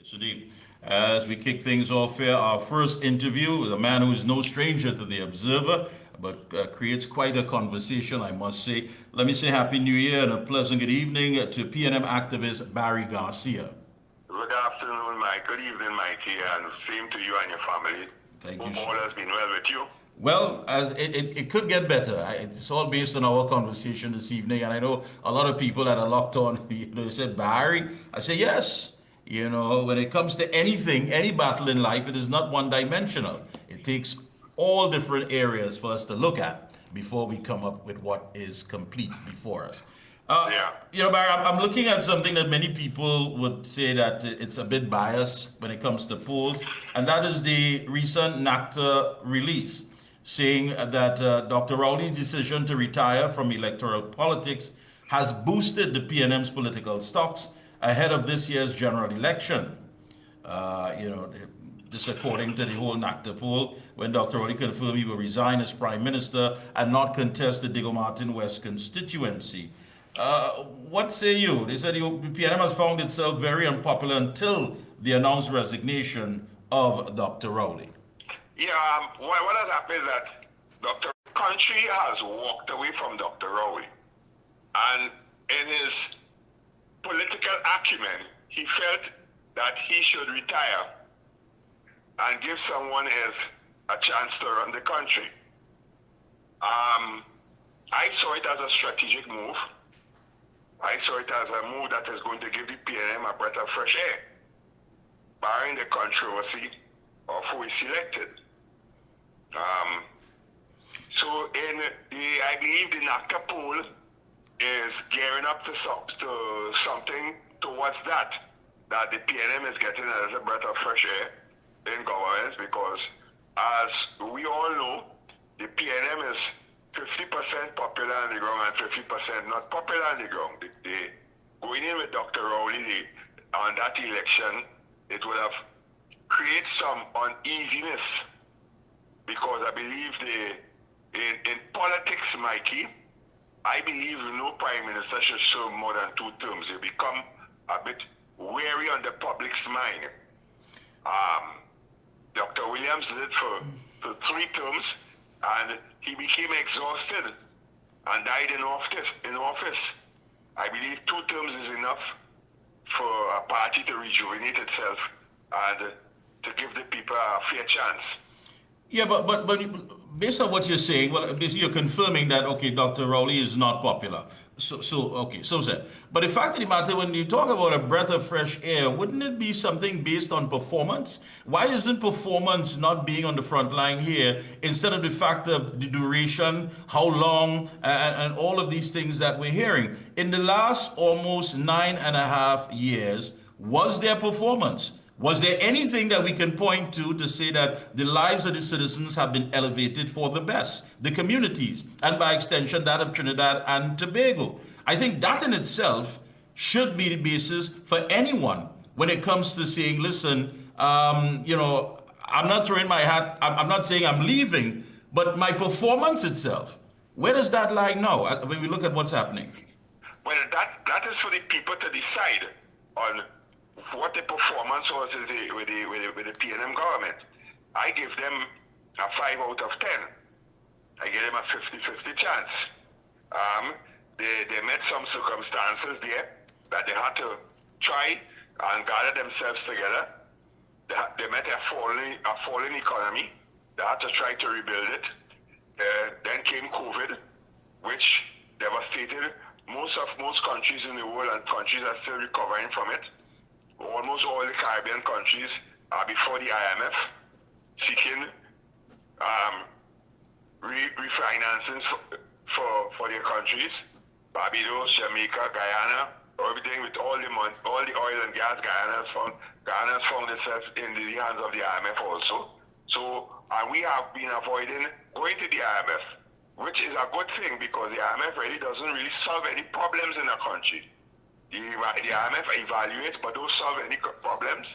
Yes, indeed. As we kick things off here, our first interview with a man who is no stranger to the Observer, but creates quite a conversation, I must say. Let me say Happy New Year and a pleasant good evening to PNM activist Barry Garcia. Good afternoon, Mike. Good evening, Mikey, and same to you and your family. Thank you, Hope sir. all has been well with you. Well, it could get better. It's all based on our conversation this evening, and I know a lot of people that are locked on. They said, Barry, I say yes. When it comes to anything, any battle in life, it is not one-dimensional. It takes all different areas for us to look at before we come up with what is complete before us. Barry, I'm looking at something that many people would say that it's a bit biased when it comes to polls, and that is the recent NACTA release, saying that Dr. Rowley's decision to retire from electoral politics has boosted the PNM's political stocks ahead of this year's general election. This according to the whole NACTA poll, when Dr. Rowley confirmed he will resign as Prime Minister and not contest the Diego Martin West constituency. What say you? They said the PNM has found itself very unpopular until the announced resignation of Dr. Rowley. What has happened is that Dr. Country has walked away from Dr. Rowley. And in his political acumen, he felt that he should retire and give someone else a chance to run the country. I saw it as a strategic move. I saw it as a move that is going to give the PNM a breath of fresh air, barring the controversy of who is selected. I believe the NACTA poll is gearing up to something towards that the PNM is getting a little breath of fresh air in governance, because as we all know, the PNM is 50% popular on the ground and 50% not popular on the ground. Going in with Dr. Rowley on that election, it would have created some uneasiness, because I believe in politics, Mikey, I believe no prime minister should serve more than 2 terms. You become a bit wary on the public's mind. Dr. Williams did it for 3 terms, and he became exhausted and died in office. I believe 2 terms is enough for a party to rejuvenate itself and to give the people a fair chance. Yeah, but based on what you're saying, well, basically you're confirming that, okay, Dr. Rowley is not popular. So said. But the fact of the matter, when you talk about a breath of fresh air, wouldn't it be something based on performance? Why isn't performance not being on the front line here, instead of the fact of the duration, how long, and all of these things that we're hearing? In the last almost 9.5 years, was there performance? Was there anything that we can point to say that the lives of the citizens have been elevated for the best, the communities, and by extension that of Trinidad and Tobago? I think that in itself should be the basis for anyone when it comes to saying, listen, I'm not throwing my hat, I'm not saying I'm leaving, but my performance itself, where does that lie now when we look at what's happening? Well, that is for the people to decide on what the performance was with the PNM government. I give them a 5 out of 10. I give them a 50-50 chance. They met some circumstances there that they had to try and gather themselves together. They met a falling economy. They had to try to rebuild it. Then came COVID, which devastated most countries in the world, and countries are still recovering from it. Almost all the Caribbean countries are before the IMF seeking refinancing for their countries. Barbados, Jamaica, Guyana, everything with all the money, all the oil and gas. Guyana has found itself in the hands of the IMF also. And we have been avoiding going to the IMF, which is a good thing, because the IMF really doesn't solve any problems in a country. The IMF evaluates but don't solve any problems.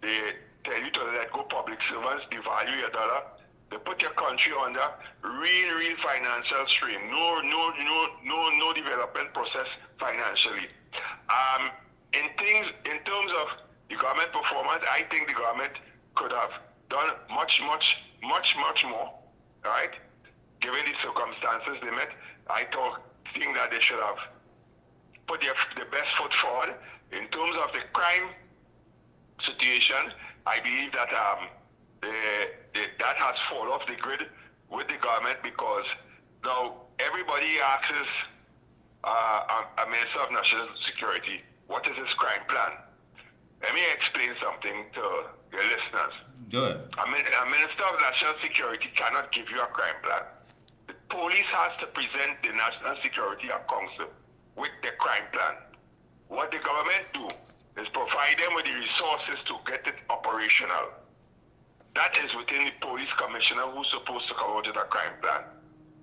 They tell you to let go public servants, devalue your dollar. They put your country under real financial strain. No development process financially. In terms of The government performance, I think the government could have done much more, right? Given the circumstances they met, I think that they should have put the best foot forward. In terms of the crime situation, I believe that that has fallen off the grid with the government, because now everybody asks a Minister of National Security, what is his crime plan? Let me explain something to your listeners. Good. A Minister of National Security cannot give you a crime plan. The police has to present the National Security Council with the crime plan. What the government do is provide them with the resources to get it operational. That is within the police commissioner who's supposed to come out with a crime plan.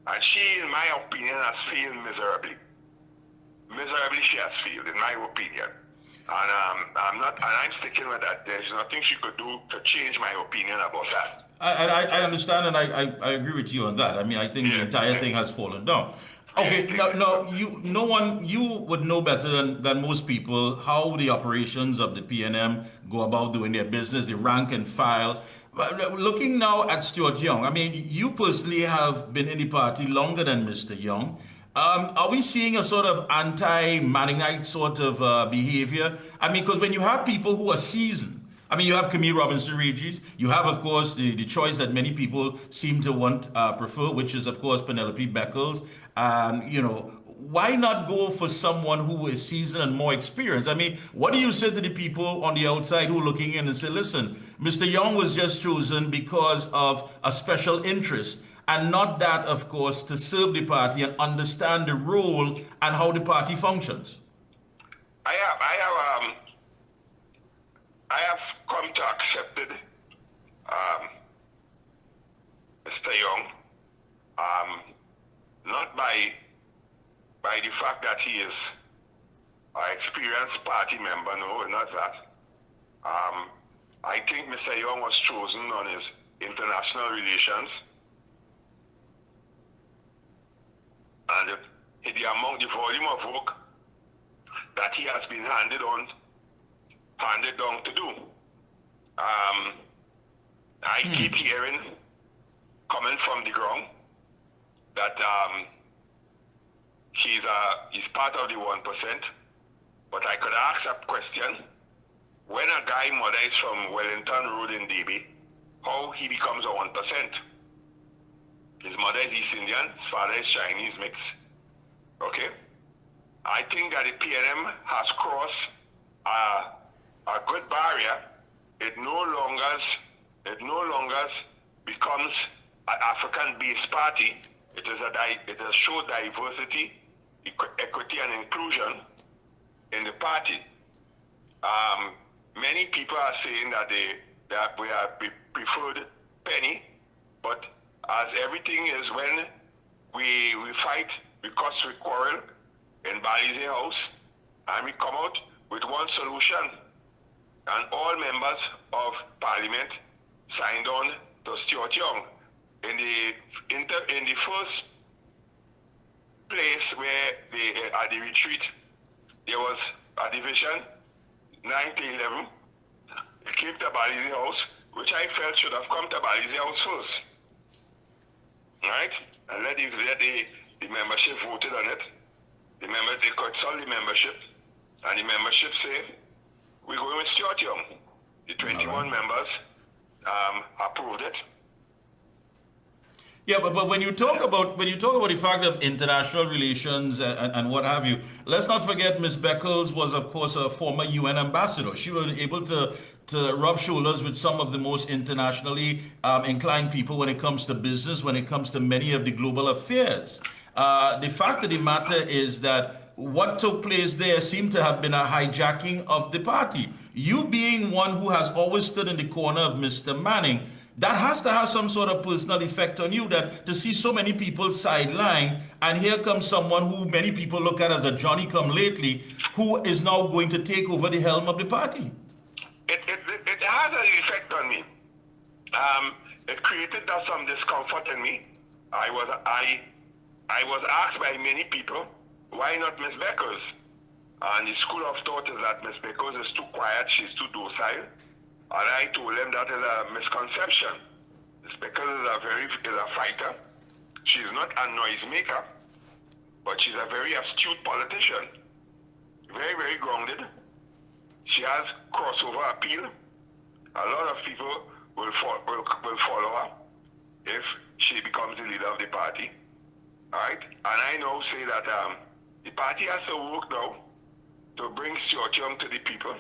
And she, in my opinion, has failed miserably. Miserably she has failed, in my opinion. And I'm sticking with that. There's nothing she could do to change my opinion about that. I understand, and I agree with you on that. I mean, I think the entire thing has fallen down. Okay, you would know better than most people how the operations of the PNM go about doing their business, the rank and file. But looking now at Stuart Young, I mean, you personally have been in the party longer than Mr. Young. Are we seeing a sort of anti-Manningite sort of behavior? I mean, because when you have people who are seasoned, I mean, you have Camille Robinson-Regis, you have, of course, the choice that many people seem to prefer, which is, of course, Penelope Beckles. And, why not go for someone who is seasoned and more experienced? I mean, what do you say to the people on the outside who are looking in and say, listen, Mr. Young was just chosen because of a special interest, and not that, of course, to serve the party and understand the role and how the party functions? I have come to accept it, Mr. Young, not by the fact that he is an experienced party member, no, not that. I think Mr. Young was chosen on his international relations, and the volume of work that he has been handed down to do. I keep hearing coming from the ground that he's part of the 1%, but I could ask a question: when a guy mother is from Wellington Road in DB, how he becomes a 1%? His mother is East Indian, his father is Chinese mix. Okay? I think that the PNM has crossed a good barrier. It no longer becomes an African-based party. It has showed diversity, equity, and inclusion in the party. Many people are saying that we are preferred penny, but as everything is, when we fight, we quarrel in Balize House, and we come out with one solution, and all members of Parliament signed on to Stuart Young. In the first place where at the retreat, there was a division, 9-11. It came to Balize House, which I felt should have come to Balize House first. Right? And let the membership voted on it. They consult the membership, and the membership say, we're going with Stuart Young. The 21 members approved it. Yeah, but when you talk about the fact of international relations and what have you, let's not forget Ms. Beckles was, of course, a former UN ambassador. She was able to rub shoulders with some of the most internationally inclined people when it comes to business, when it comes to many of the global affairs. The fact of the matter is that what took place there seemed to have been a hijacking of the party. You being one who has always stood in the corner of Mr. Manning, that has to have some sort of personal effect on you, that to see so many people sidelined, and here comes someone who many people look at as a Johnny-come-lately, who is now going to take over the helm of the party. It has an effect on me. It created some discomfort in me. I was asked by many people, why not Ms. Beckles? And the school of thought is that Miss Pickles is too quiet, she's too docile. And I told him that is a misconception. Miss Pickles is a fighter. She's not a noisemaker, but she's a very astute politician. Very, very grounded. She has crossover appeal. A lot of people will follow her if she becomes the leader of the party. Alright? And I now say that the party has to work now to bring Stuart Young to the people,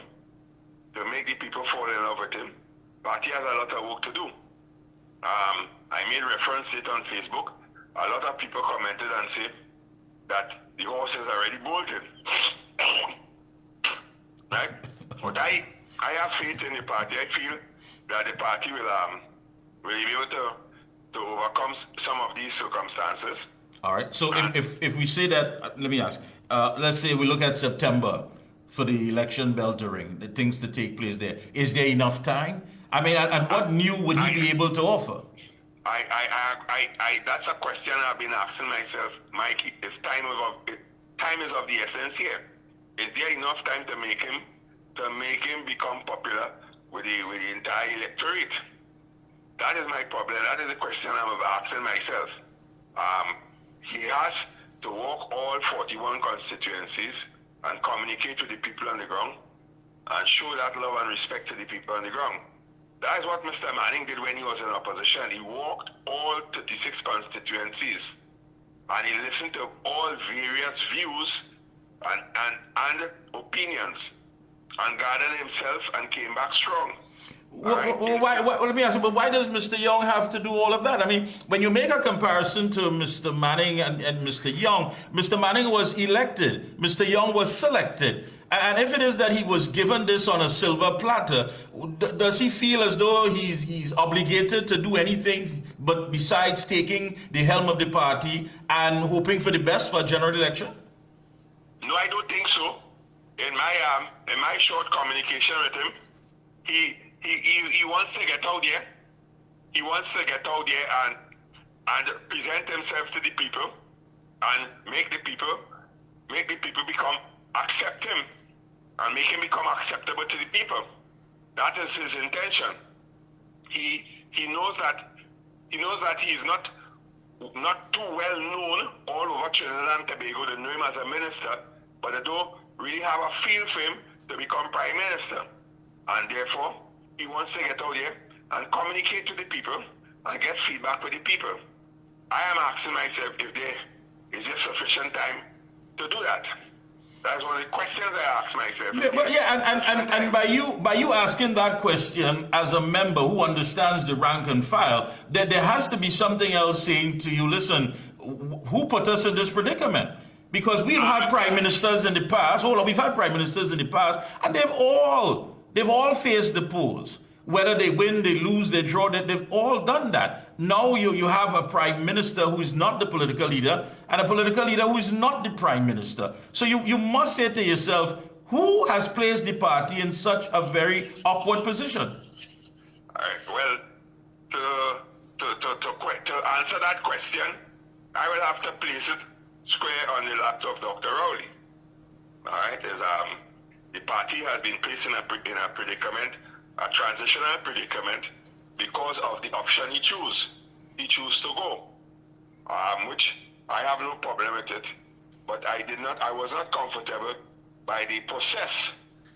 to make the people fall in love with him. Party has a lot of work to do. I made reference to it on Facebook. A lot of people commented and said that the horse is already bolted. Right? But I have faith in the party. I feel that the party will be able to overcome some of these circumstances. All right. So if we say that, let me ask. Let's say we look at September for the election bell to ring, the things to take place there. Is there enough time? I mean, and what new would he be able to offer? That's a question I've been asking myself, Mikey. Time is of the essence here. Is there enough time to make him become popular with the entire electorate? That is my problem. That is the question I'm asking myself. He has to walk all 41 constituencies and communicate to the people on the ground and show that love and respect to the people on the ground. That is what Mr. Manning did when he was in opposition. He walked all 36 constituencies and he listened to all various views and opinions and gathered himself and came back strong. Let me ask you, but why does Mr. Young have to do all of that? I mean, when you make a comparison to Mr. Manning and Mr. Young, Mr. Manning was elected, Mr. Young was selected. And if it is that he was given this on a silver platter, does he feel as though he's obligated to do anything but besides taking the helm of the party and hoping for the best for a general election? No, I don't think so. In my short communication with him, he wants to get out there. He wants to get out there and present himself to the people and make the people accept him and make him become acceptable to the people. That is his intention. He knows that he's not too well known all over Trinidad and Tobago to know him as a minister, but they don't really have a feel for him to become prime minister. And therefore, he wants to get out there and communicate to the people and get feedback with the people. I am asking myself if there is sufficient time to do that. That's one of the questions I ask myself. And by you asking that question as a member who understands the rank and file, there has to be something else saying to you, listen, who put us in this predicament? Because we've had prime ministers in the past, and they've all faced the polls. Whether they win, they lose, they draw, they've all done that. Now you have a prime minister who is not the political leader and a political leader who is not the prime minister. So you must say to yourself, who has placed the party in such a very awkward position? All right, well, to answer that question, I will have to place it square on the lap of Dr. Rowley. All right, the party has been placed in a predicament, a transitional predicament, because of the option he chose. He chose to go, which I have no problem with it, but I was not comfortable by the process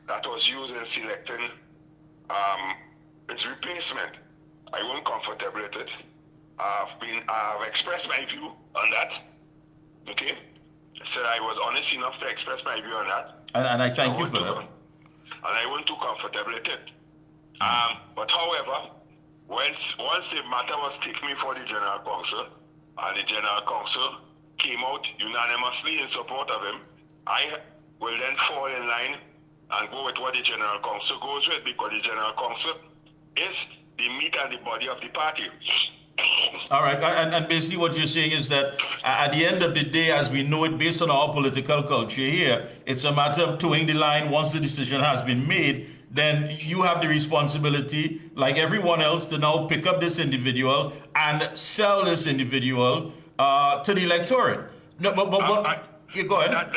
that was used in selecting his replacement. I wasn't comfortable with it. I've expressed my view on that. Okay? I said I was honest enough to express my view on that. And I thank you for that. And I wasn't too comfortable with it. But however, once the matter was taken before the General Council, and the General Council came out unanimously in support of him, I will then fall in line and go with what the General Council goes with, because the General Council is the meat and the body of the party. All right, and basically what you're saying is that at the end of the day, as we know it, based on our political culture here, it's a matter of towing the line. Once the decision has been made, then you have the responsibility, like everyone else, to now pick up this individual and sell this individual to the electorate. No, but you go ahead.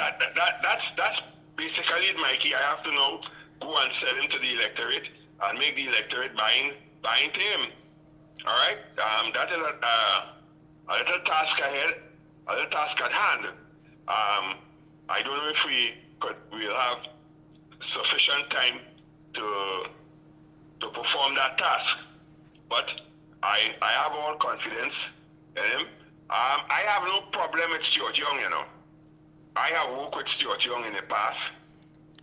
That's basically, Mikey, I have to now go and sell him to the electorate and make the electorate buying to him. All right? That is a little task ahead, a little task at hand. I don't know if we'll have sufficient time to perform that task, but I have all confidence in him. I have no problem with Stuart Young, you know. I have worked with Stuart Young in the past,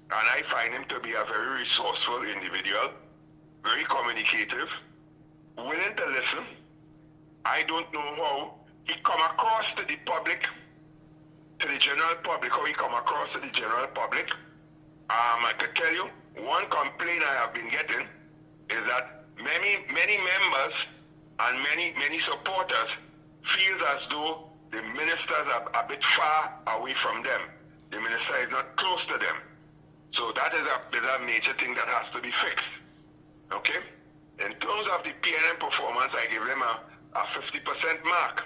and I find him to be a very resourceful individual, very communicative, willing to listen. I don't know how he come across to the public, to the general public, how he come across to the general public. I could tell you, one complaint I have been getting is that many members and many supporters feels as though the ministers are a bit far away from them. The minister is not close to them. So that is a major thing that has to be fixed. Okay? In terms of the PNM performance, I give them a 50% mark.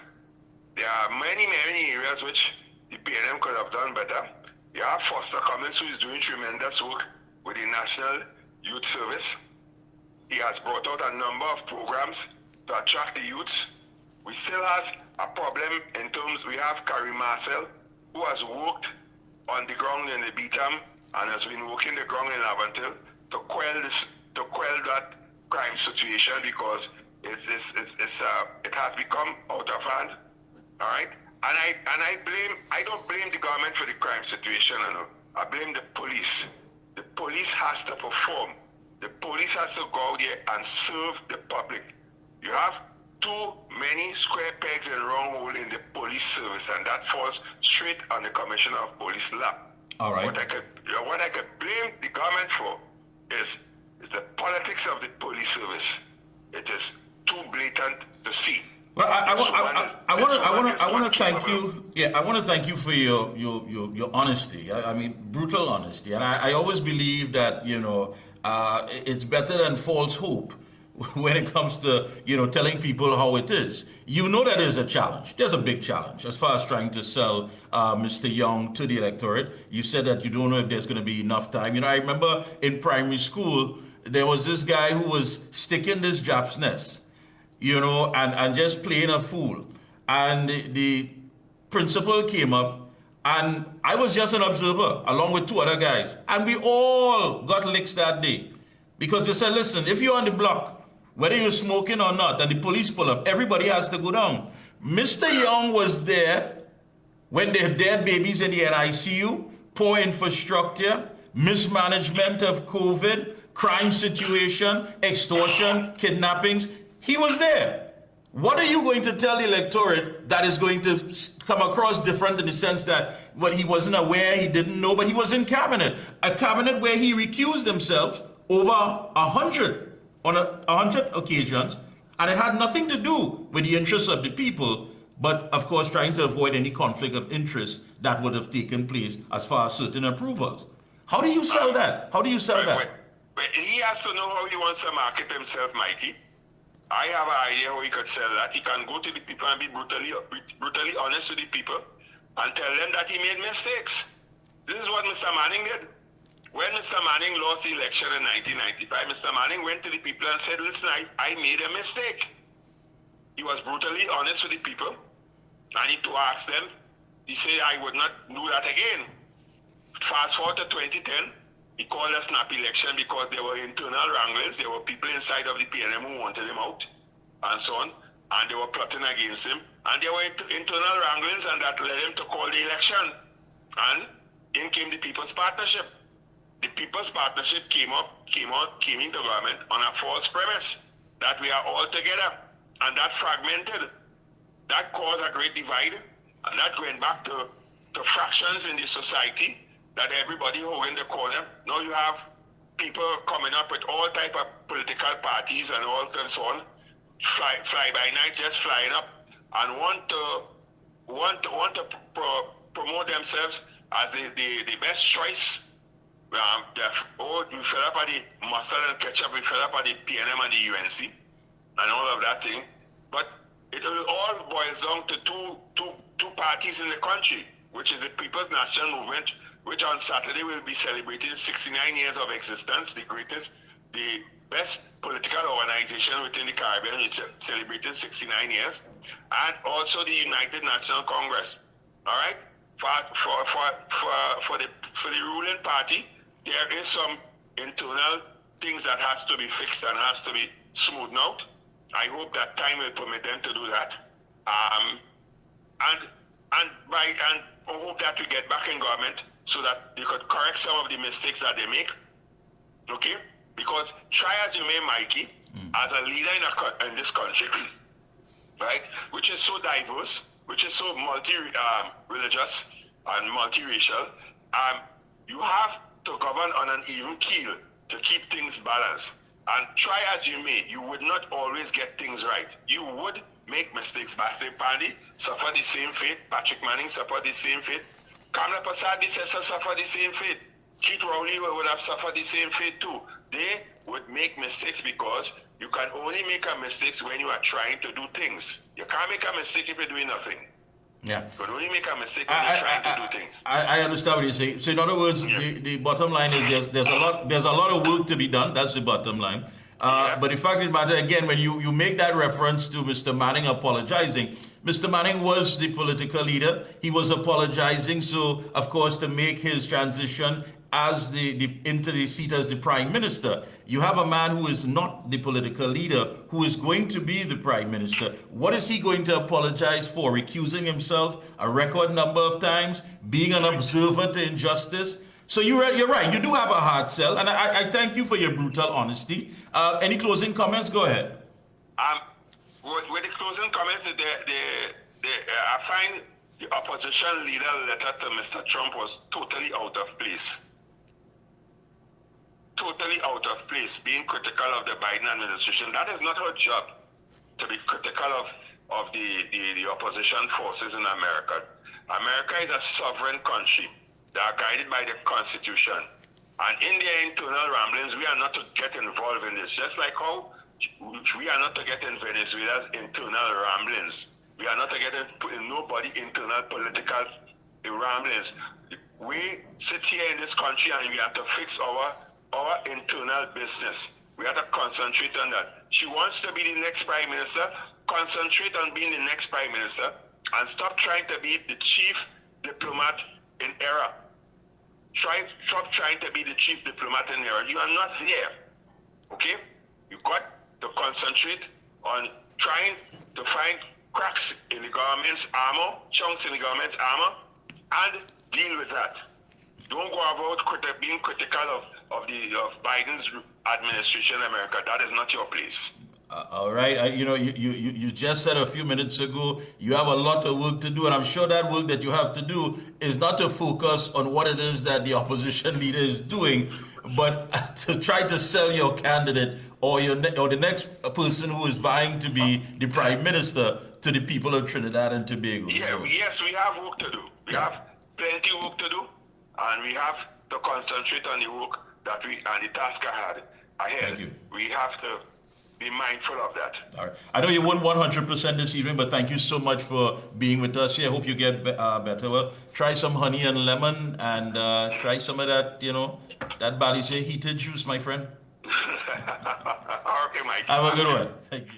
There are many areas which the PNM could have done better. You have Foster Cummins, who is doing tremendous work with the National Youth Service. He has brought out a number of programs to attract the youths. We still have a problem in terms, we have Carrie Marcel, who has worked on the ground in the Beatam and has been working the ground in Lavantil to quell that crime situation, because it has become out of hand. All right? And I don't blame the government for the crime situation, you know. I blame the police. The police has to perform. The police has to go out there and serve the public. You have too many square pegs and round hole in the police service, and that falls straight on the Commissioner of Police lap. All right. What I could blame the government for is the politics of the police service. It is too blatant to see. Well, I want to thank you. Yeah, I want to thank you for your honesty. I mean, brutal honesty. And I always believe that, you know, it's better than false hope when it comes to, you know, telling people how it is. You know that is a challenge. There's a big challenge as far as trying to sell Mr. Young to the electorate. You said that you don't know if there's going to be enough time. You know, I remember in primary school, there was this guy who was sticking this Jap's nest, you know, and just playing a fool. And the principal came up, and I was just an observer along with two other guys. And we all got licks that day because they said, listen, if you're on the block, whether you're smoking or not, and the police pull up, everybody has to go down. Mr. Young was there when they had dead babies in the NICU, poor infrastructure, mismanagement of COVID, crime situation, extortion, kidnappings. He was there. What are you going to tell the electorate that is going to come across different in the sense that what he wasn't aware, he didn't know, but he was in cabinet, a cabinet where he recused himself over 100 occasions, and it had nothing to do with the interests of the people, but of course trying to avoid any conflict of interest that would have taken place as far as certain approvals. How do you sell that? How do you sell that? But he has to know how he wants to market himself, Mikey. I have an idea how he could sell that. He can go to the people and be brutally honest with the people and tell them that he made mistakes. This is what Mr. Manning did. When Mr. Manning lost the election in 1995, Mr. Manning went to the people and said, listen, I made a mistake. He was brutally honest with the people, and he to ask them, he said, I would not do that again. Fast forward to 2010, he called a snap election because there were internal wranglings. There were people inside of the PNM who wanted him out, and so on, and they were plotting against him. And there were internal wranglings, and that led him to call the election. And in came the People's Partnership. The People's Partnership came into government on a false premise that we are all together, and that fragmented. That caused a great divide, and that went back to fractions in the society, that everybody holding the corner. Now you have people coming up with all type of political parties and all and so on, fly by night, just flying up, and want to promote themselves as the best choice. We fell up at the mustard and ketchup, we fell up at the PNM and the UNC, and all of that thing. But it all boils down to two parties in the country, which is the People's National Movement which on Saturday will be celebrating 69 years of existence, the best political organization within the Caribbean, which celebrated 69 years, and also the United National Congress. All right, for the ruling party, there is some internal things that has to be fixed and has to be smoothed out. I hope that time will permit them to do that. And I hope that we get back in government so that they could correct some of the mistakes that they make. Okay? Because try as you may, Mikey, as a leader in this country, right, which is so diverse, which is so multi-religious and multiracial, you have to govern on an even keel to keep things balanced. And try as you may, you would not always get things right. You would make mistakes. Basti Pandey suffered the same fate. Patrick Manning suffered the same fate. Kamla Prasad suffered the same fate. Keith Rowley would have suffered the same fate too. They would make mistakes because you can only make a mistake when you are trying to do things. You can't make a mistake if you're doing nothing. Yeah. You can only make a mistake when you're trying to do things. I understand what you're saying. So in other words, the bottom line is there's a lot of work to be done. That's the bottom line. But the fact of the matter, again, when you make that reference to Mr. Manning apologizing, Mr. Manning was the political leader. He was apologizing, so of course to make his transition as into the seat as the prime minister. You have a man who is not the political leader, who is going to be the prime minister. What is he going to apologize for? Recusing himself a record number of times, being an observer to injustice. So you're right. You do have a hard sell, and I thank you for your brutal honesty. Any closing comments? Go ahead. With the closing comments, I find the opposition leader letter to Mr. Trump was totally out of place. Totally out of place, being critical of the Biden administration. That is not our job, to be critical of the opposition forces in America. America is a sovereign country. They are guided by the Constitution. And in their internal ramblings, we are not to get involved in this. Just like how we are not to get in Venezuela's internal ramblings. We are not to get in nobody's internal political ramblings. We sit here in this country and we have to fix our internal business. We have to concentrate on that. She wants to be the next prime minister. Concentrate on being the next prime minister and stop trying to be the chief diplomat in error. Stop trying to be the chief diplomat in error. You are not there. Okay? You got to concentrate on trying to find cracks in the government's armor, chunks in the government's armor, and deal with that. Don't go about being critical of Biden's administration in America. That is not your place. All right. You just said a few minutes ago you have a lot of work to do, and I'm sure that work that you have to do is not to focus on what it is that the opposition leader is doing, but to try to sell your candidate or the next person who is vying to be the prime minister to the people of Trinidad and Tobago. Yeah, yes, we have work to do. We have plenty of work to do, and we have to concentrate on the work and the task ahead. Thank you. We have to be mindful of that. All right. I know you won 100% this evening, but thank you so much for being with us here. I hope you get better. Well, try some honey and lemon, and try some of that, that Bali say heated juice, my friend. Okay, Mike. Have a good one. Thank you.